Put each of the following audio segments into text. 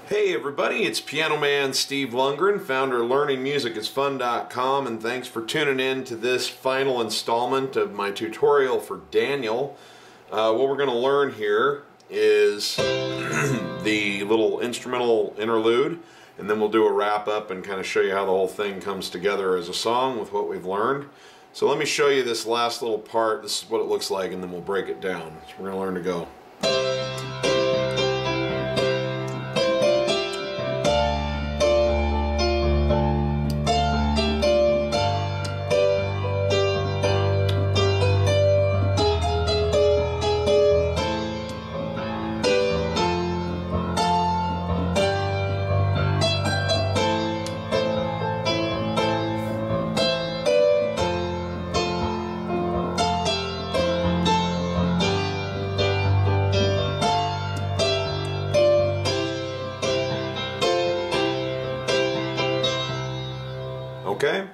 Hey everybody, it's Piano Man Steve Lungrin, founder of LearningMusicIsFun.com, and thanks for tuning in to this final installment of my tutorial for Daniel. What we're going to learn here is the little instrumental interlude, and then we'll do a wrap up and kind of show you how the whole thing comes together as a song with what we've learned. So let me show you this last little part. This is what it looks like, and then we'll break it down. So we're going to learn to go. Okay,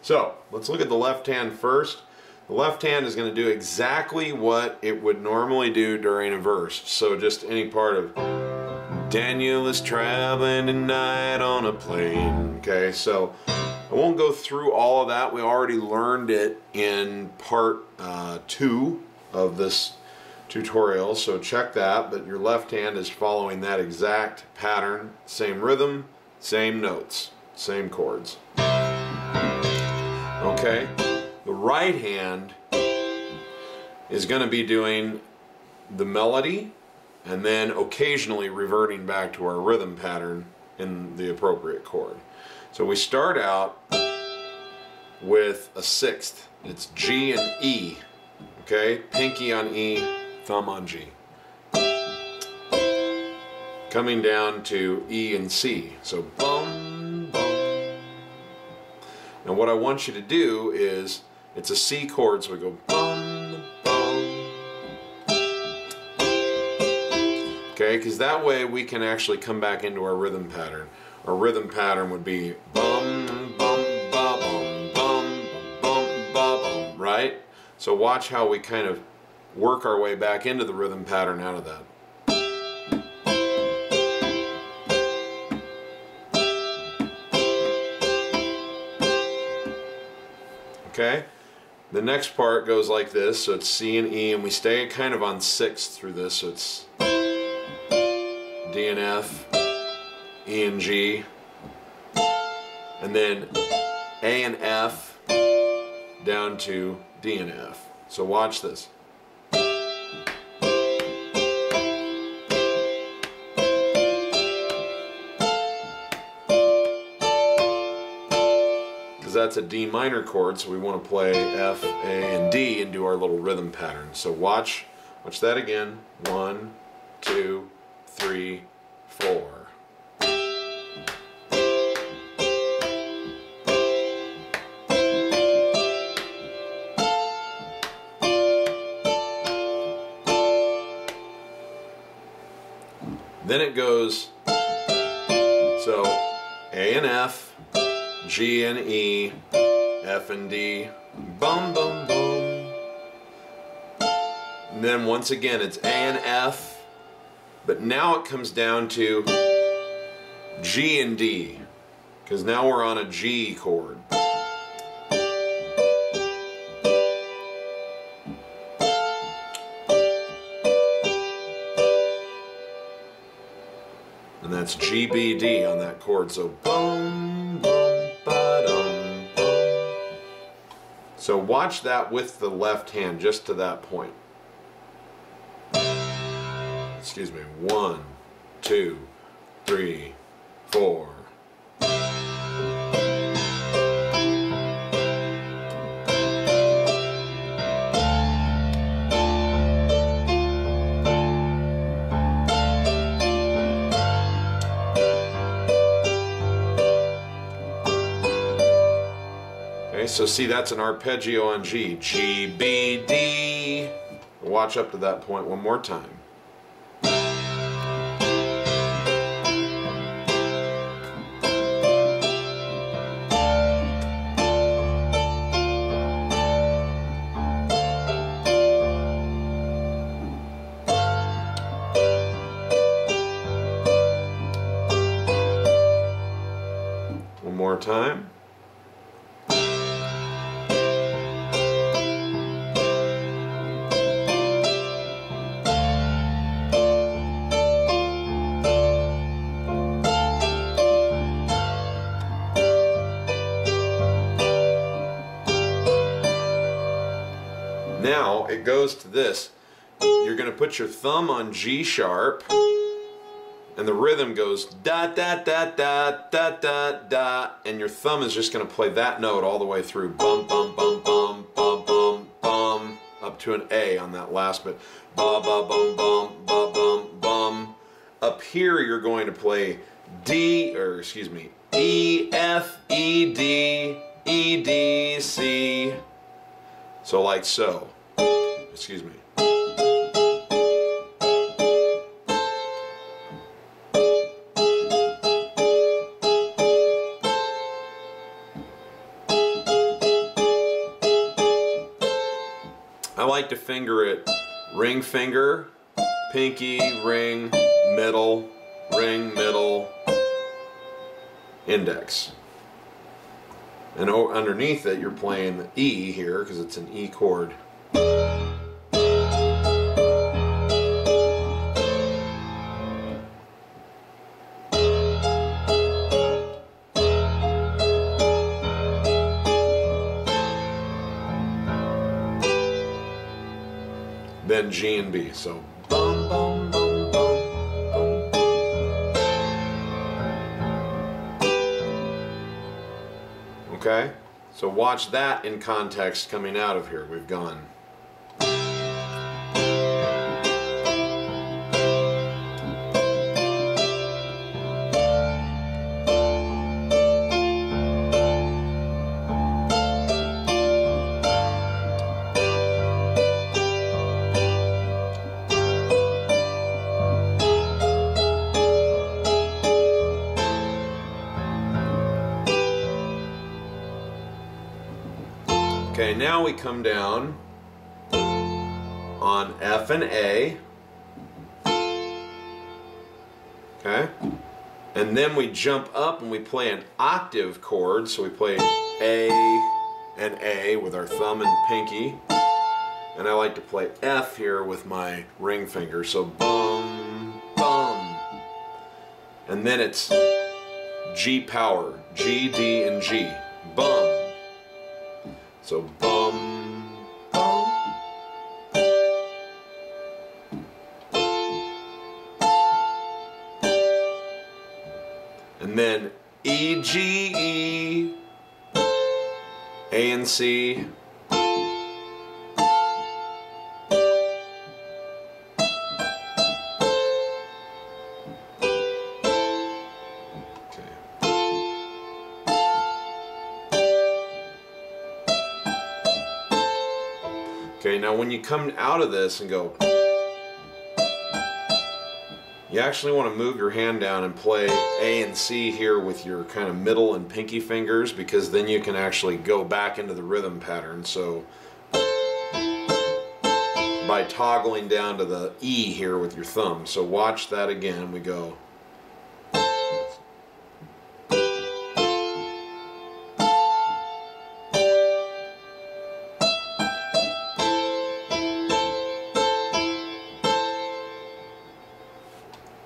so let's look at the left hand first. The left hand is going to do exactly what it would normally do during a verse. So just any part of Daniel is traveling tonight on a plane. Okay, so I won't go through all of that. We already learned it in part 2 of this tutorial, so check that. But your left hand is following that exact pattern, same rhythm, same notes, same chords. Okay, the right hand is going to be doing the melody and then occasionally reverting back to our rhythm pattern in the appropriate chord. So we start out with a sixth. It's G and E. Okay, pinky on E, thumb on G. Coming down to E and C. So bum, bum. Now what I want you to do is, it's a C chord, so we go bum, bum. Okay, because that way we can actually come back into our rhythm pattern. Our rhythm pattern would be bum, bum, ba, bum, bum, bum, ba, bum, right? So watch how we kind of work our way back into the rhythm pattern out of that. Okay, the next part goes like this, so it's C and E, and we stay kind of on sixth through this, so it's D and F, E and G, and then A and F down to D and F. So watch this. That's a D minor chord, so we want to play F, A, and D and do our little rhythm pattern. So watch that again. 1, 2, 3, 4. Then it goes, so A and F, G and E, F and D, bum, bum, bum. And then once again it's A and F, but now it comes down to G and D, because now we're on a G chord. And that's G, B, D on that chord, so bum, bum. So watch that with the left hand just to that point. Excuse me. 1, 2, 3, 4. So see, that's an arpeggio on G. G, B, D. Watch up to that point one more time. more time. Now it goes to this. You're going to put your thumb on G sharp, and the rhythm goes da da da da da da da, and your thumb is just going to play that note all the way through. Bum bum bum bum bum bum bum, up to an A on that last bit. Ba ba bum bum ba bum bum. Up here you're going to play D, or excuse me, E F E D E D C. So like so. Excuse me. I like to finger it ring finger, pinky, ring, middle, ring, middle, index. And underneath it you're playing the E here because it's an E chord. Then G and B. So bum bum bum bum bum. Okay? So watch that in context coming out of here. We've gone. Okay, now we come down on F and A. Okay? And then we jump up and we play an octave chord. So we play A and A with our thumb and pinky. And I like to play F here with my ring finger. So bum, bum. And then it's G power. G, D, and G. Bum. So bum, bum. And then E, G, E, A and C. Okay, now when you come out of this and go, you actually want to move your hand down and play A and C here with your kind of middle and pinky fingers, because then you can actually go back into the rhythm pattern. So by toggling down to the E here with your thumb. So watch that again. We go.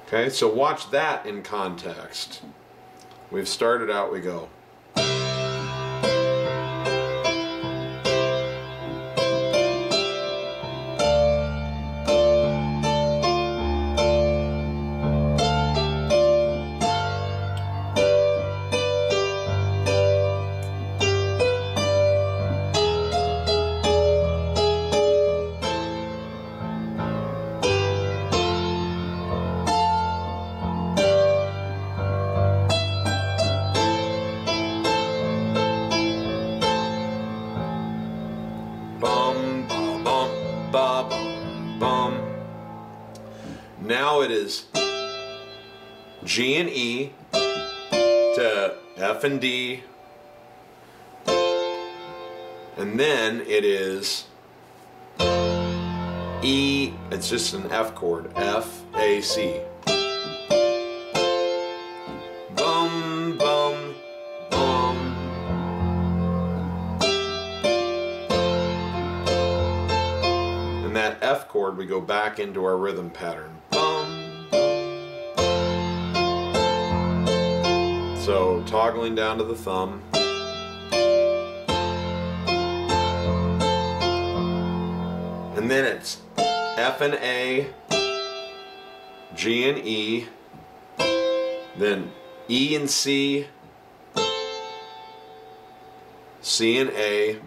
Okay, so watch that in context. We've started out, we go. Now it is G and E to F and D, and then it is E, it's just an F chord, F, A, C. Bum, bum, bum. we go back into our rhythm pattern. Bum. So toggling down to the thumb. And then it's F and A, G and E, then E and C, C and A,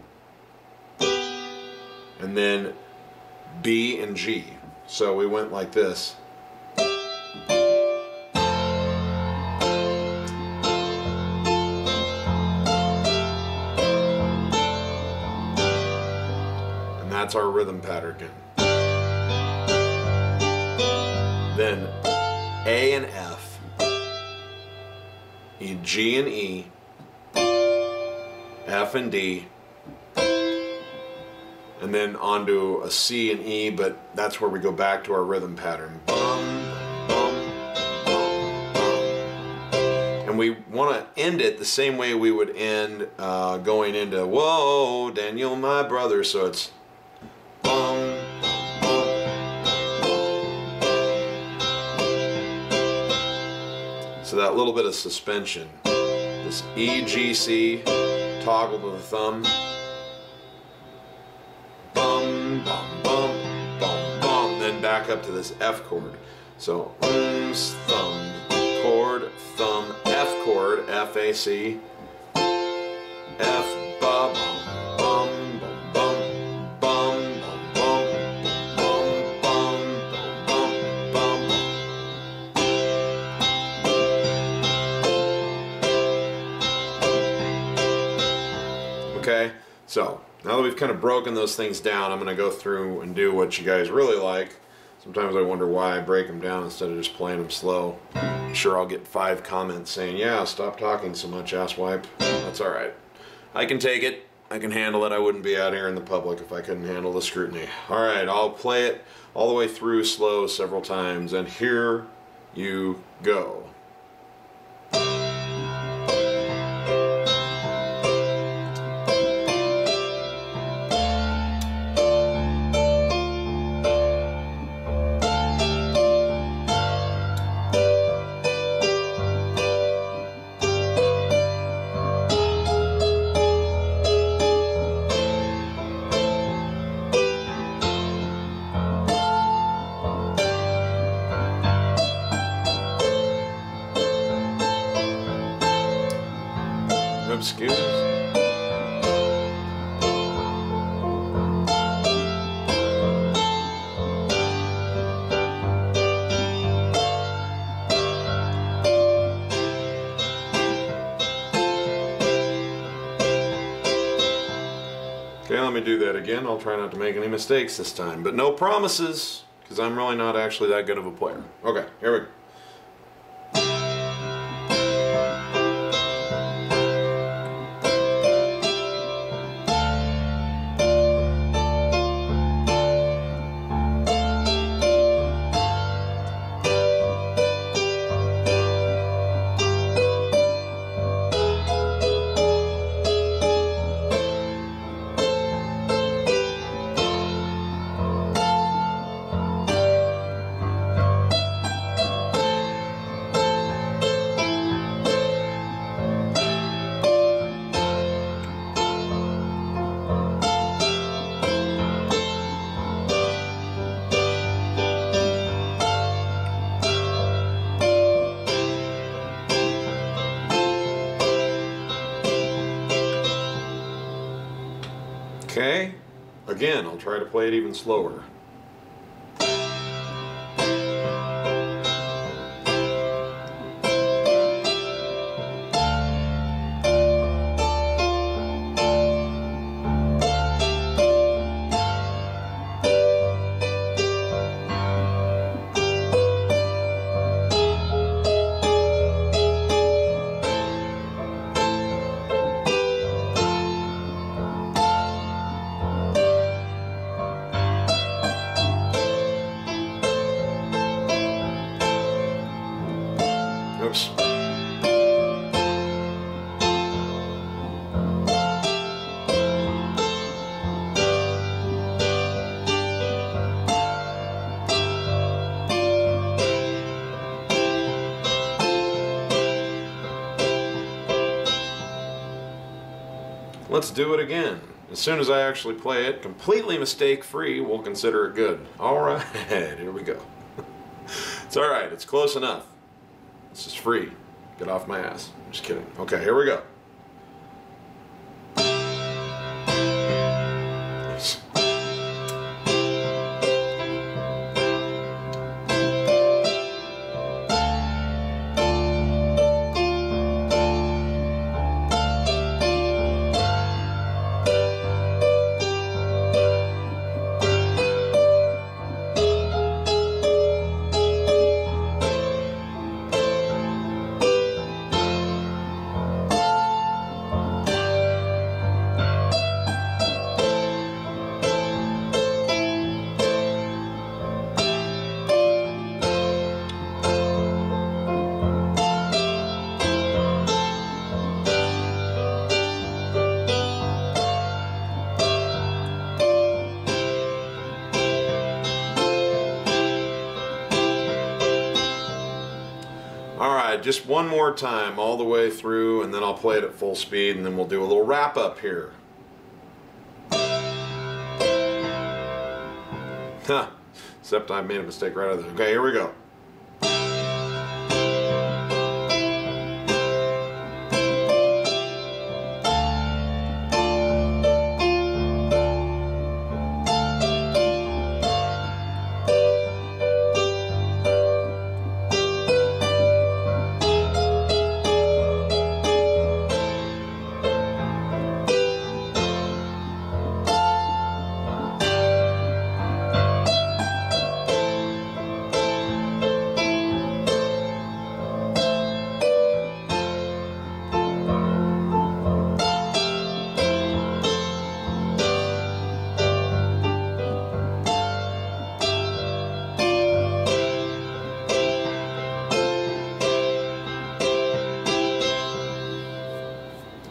and then B and G. So we went like this. And that's our rhythm pattern again. Then A and F, G and E, F and D, and then onto a C and E, but that's where we go back to our rhythm pattern. Bum, bum, bum, bum. And we want to end it the same way we would end going into "Whoa, Daniel, my brother." So it's bum, bum, bum. So that little bit of suspension. This E, G, C, toggle to the thumb. Bum, bum, bum, bum, bum. Then back up to this F chord. So thumb, chord, thumb, F chord, F, A, C, F, ba, bum, bum, bum, bum, bum, bum, bum, bum, bum, bum. Okay, so now that we've kind of broken those things down, I'm going to go through and do what you guys really like. Sometimes I wonder why I break them down instead of just playing them slow. I'm sure I'll get 5 comments saying, yeah, stop talking so much, asswipe. That's alright. I can take it. I can handle it. I wouldn't be out here in the public if I couldn't handle the scrutiny. Alright, I'll play it all the way through slow several times, and here you go. Excuse. Okay, let me do that again. I'll try not to make any mistakes this time, but no promises, because I'm really not actually that good of a player. Okay, here we go. Okay, again, I'll try to play it even slower. Oops. let's do it again. As soon as I actually play it, completely mistake-free, we'll consider it good. Alright, here we go. It's alright, it's close enough. This is free. Get off my ass. I'm just kidding. Okay, here we go. Alright, just one more time all the way through, and then I'll play it at full speed, and then we'll do a little wrap up here. Huh. Except I made a mistake right out of there. Okay, here we go.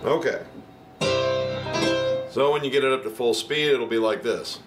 Okay. So when you get it up to full speed, it'll be like this.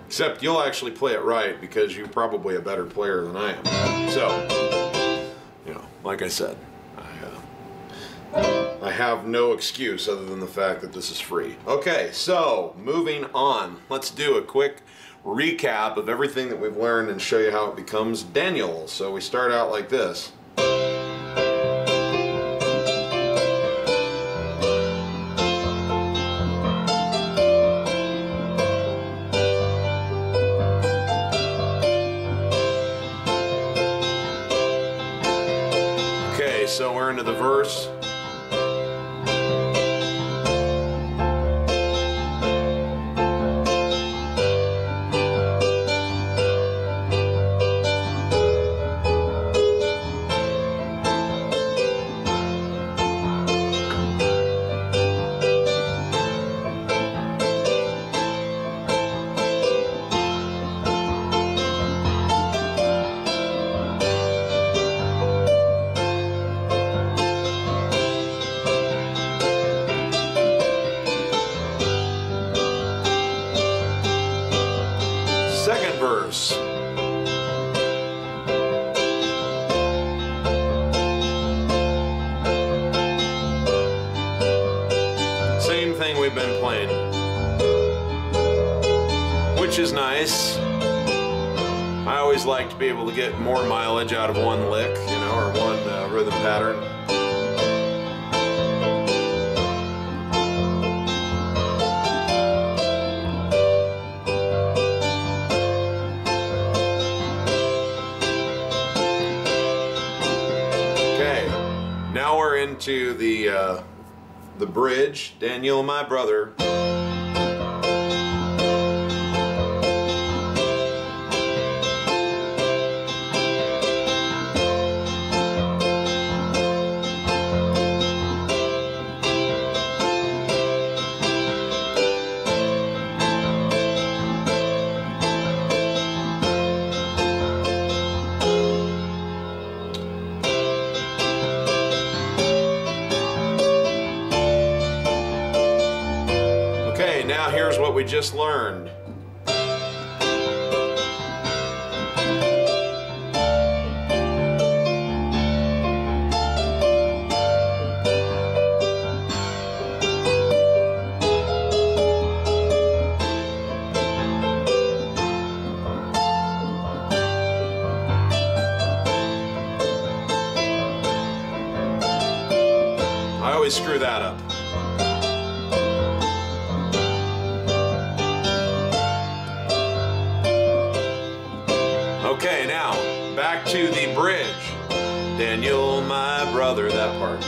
Except you'll actually play it right because you're probably a better player than I am. So, you know, like I said, I have no excuse other than the fact that this is free. Okay, so moving on. Let's do a quick recap of everything that we've learned and show you how it becomes Daniel. So we start out like this. So we're into the verse. Second verse. Same thing we've been playing, which is nice. I always like to be able to get more mileage out of one lick, you know, or one rhythm pattern. Now we're into the bridge, Daniel, my brother. what we just learned. I always screw that up. Okay, now back to the bridge. Daniel, my brother, that part.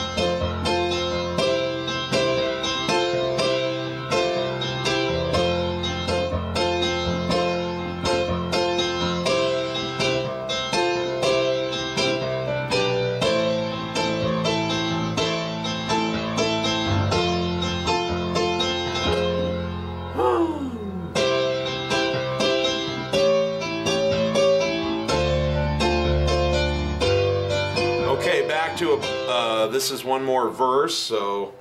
Okay, back to this is one more verse, so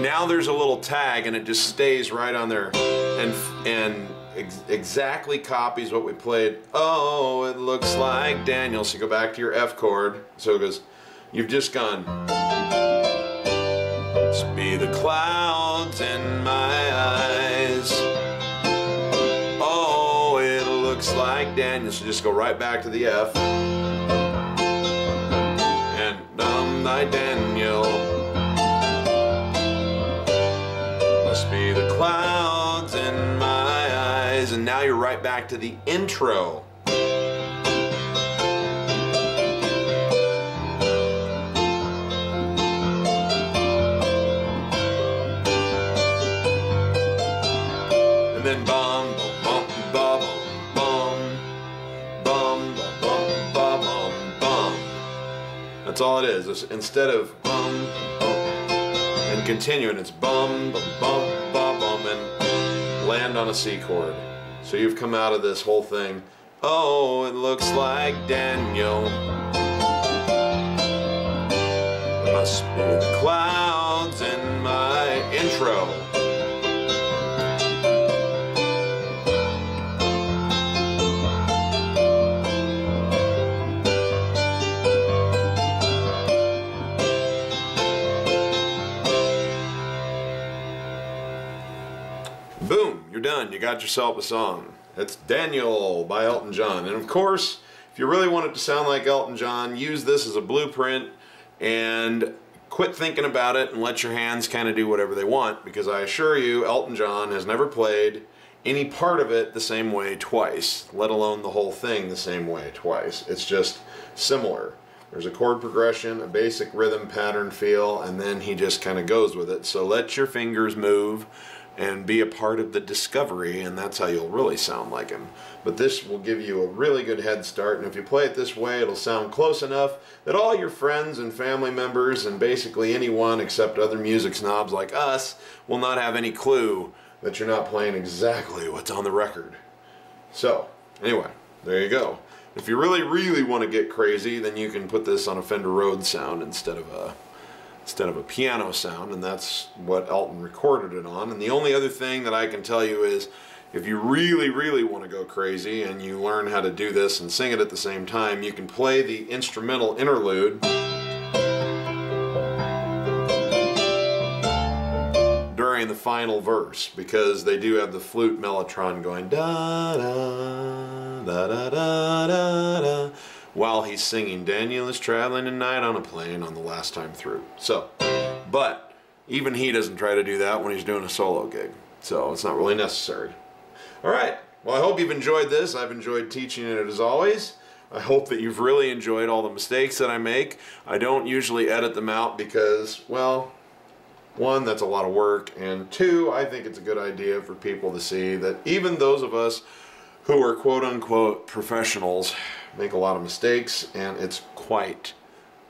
now there's a little tag and it just stays right on there and exactly copies what we played. Oh, it looks like Daniel. So you go back to your F chord. So it goes, you've just gone, be the clouds in my eyes. Oh, it looks like Daniel. So just go right back to the F. And thy Daniel. Must be the clouds in my eyes. And now you're right back to the intro. And then bum bum bum bum bum bum bum bum bum. That's all it is. Instead of bum and continuing, it's bum bum bum bum bum and land on a C chord. So you've come out of this whole thing. Oh, it looks like Daniel. It must be the clouds in my intro. Boom, you're done. You got yourself a song. That's Daniel by Elton John. And of course, if you really want it to sound like Elton John, use this as a blueprint and quit thinking about it and let your hands kind of do whatever they want, because I assure you, Elton John has never played any part of it the same way twice, let alone the whole thing the same way twice. It's just similar. There's a chord progression, a basic rhythm pattern feel, and then he just kind of goes with it. So let your fingers move and be a part of the discovery, and that's how you'll really sound like him. But this will give you a really good head start, and if you play it this way, it'll sound close enough that all your friends and family members and basically anyone except other music snobs like us will not have any clue that you're not playing exactly what's on the record. So, anyway, there you go. If you really, really want to get crazy, then you can put this on a Fender Rhodes sound instead of a piano sound, and that's what Elton recorded it on. And the only other thing that I can tell you is, if you really, really want to go crazy and you learn how to do this and sing it at the same time, you can play the instrumental interlude during the final verse, because they do have the flute mellotron going da da da da da da da while he's singing Daniel is traveling tonight on a plane on the last time through. So, but even he doesn't try to do that when he's doing a solo gig, so it's not really necessary. Alright, well, I hope you've enjoyed this. I've enjoyed teaching it as always. I hope that you've really enjoyed all the mistakes that I make. I don't usually edit them out because, well, One, that's a lot of work, and two, I think it's a good idea for people to see that even those of us who are quote-unquote professionals make a lot of mistakes, and it's quite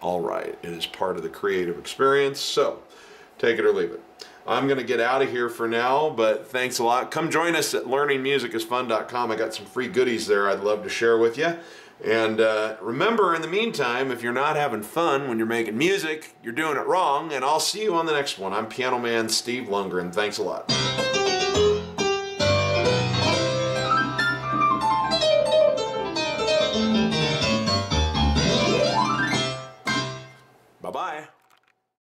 all right. It is part of the creative experience, so take it or leave it. I'm going to get out of here for now, but thanks a lot. Come join us at learningmusicisfun.com. I got some free goodies there I'd love to share with you. And remember, in the meantime, if you're not having fun when you're making music, you're doing it wrong, and I'll see you on the next one. I'm Piano Man Steve Lungrin. Thanks a lot.